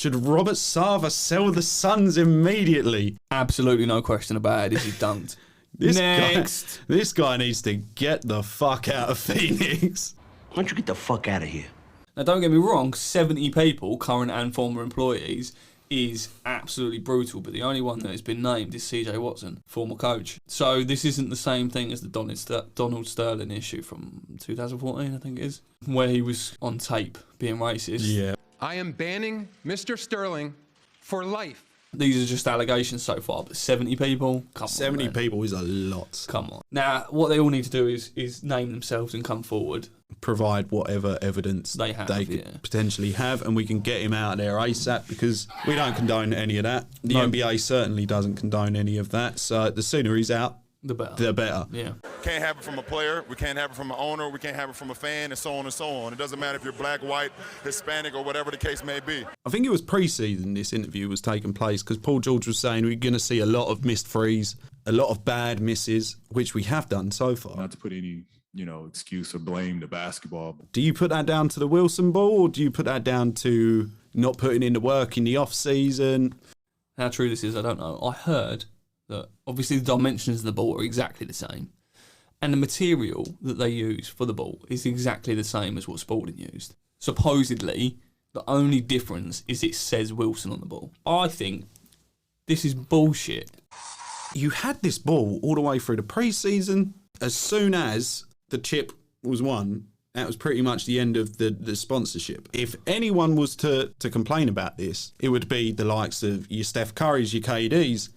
Should Robert Sava sell the Suns immediately? Absolutely no question about it. Is he dunked? Next. This guy needs to get the fuck out of Phoenix. Why don't you get the fuck out of here? Now, don't get me wrong, 70 people, current and former employees, is absolutely brutal, but the only one that has been named is CJ Watson, former coach. So this isn't the same thing as the Donald Sterling issue from 2014, I think it is, where he was on tape being racist. Yeah. I am banning Mr. Sterling for life. These are just allegations so far, but 70 people? Come on, 70 man. people is a lot. Come on. Now, what they all need to do is name themselves and come forward. Provide whatever evidence they could potentially have, and we can get him out of there ASAP, because we don't condone any of that. The NBA certainly doesn't condone any of that, so the sooner he's out, the better. Yeah. Can't have it from a player, we can't have it from an owner, we can't have it from a fan, and so on and so on. It doesn't matter if you're black, white, Hispanic, or whatever the case may be. I think it was pre-season this interview was taking place, because Paul George was saying we're going to see a lot of missed threes, a lot of bad misses, which we have done so far. Not to put any excuse or blame to basketball. Do you put that down to the Wilson ball, or do you put that down to not putting in the work in the off-season? How true this is, I don't know. I heard that obviously the dimensions of the ball are exactly the same, and the material that they use for the ball is exactly the same as what Spalding used. Supposedly, the only difference is it says Wilson on the ball. I think this is bullshit. You had this ball all the way through the pre-season. As soon as the chip was won, that was pretty much the end of the sponsorship. If anyone was to complain about this, it would be the likes of your Steph Currys, your KDs.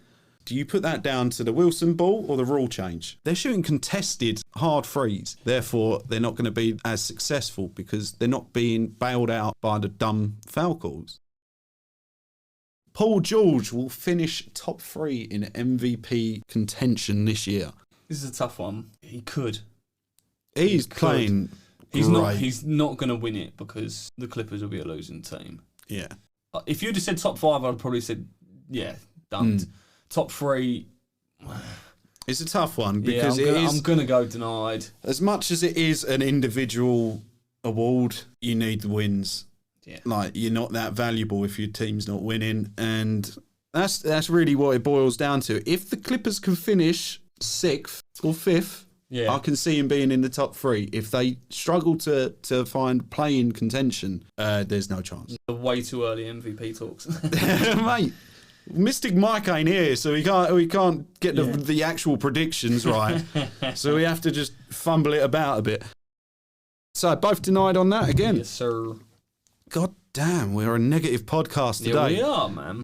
Do you put that down to the Wilson ball or the rule change? They're shooting contested hard threes. Therefore, they're not going to be as successful because they're not being bailed out by the dumb foul calls. Paul George will finish top 3 in MVP contention this year. This is a tough one. He could. He's playing great. He's not going to win it because the Clippers will be a losing team. Yeah. If you'd have said top 5, I'd probably said, yeah, dunked. Top 3. It's a tough one because I'm going to go denied. As much as it is an individual award, you need the wins. Yeah. Like, you're not that valuable if your team's not winning. And that's really what it boils down to. If the Clippers can finish 6th or 5th, I can see him being in the top 3. If they struggle to find play-in contention, there's no chance. Way too early MVP talks. Mate, Mystic Mike ain't here, so we can't get the actual predictions right. So we have to just fumble it about a bit. So both denied on that again. Yes, sir. God damn, we're a negative podcast today. Yeah, we are, man.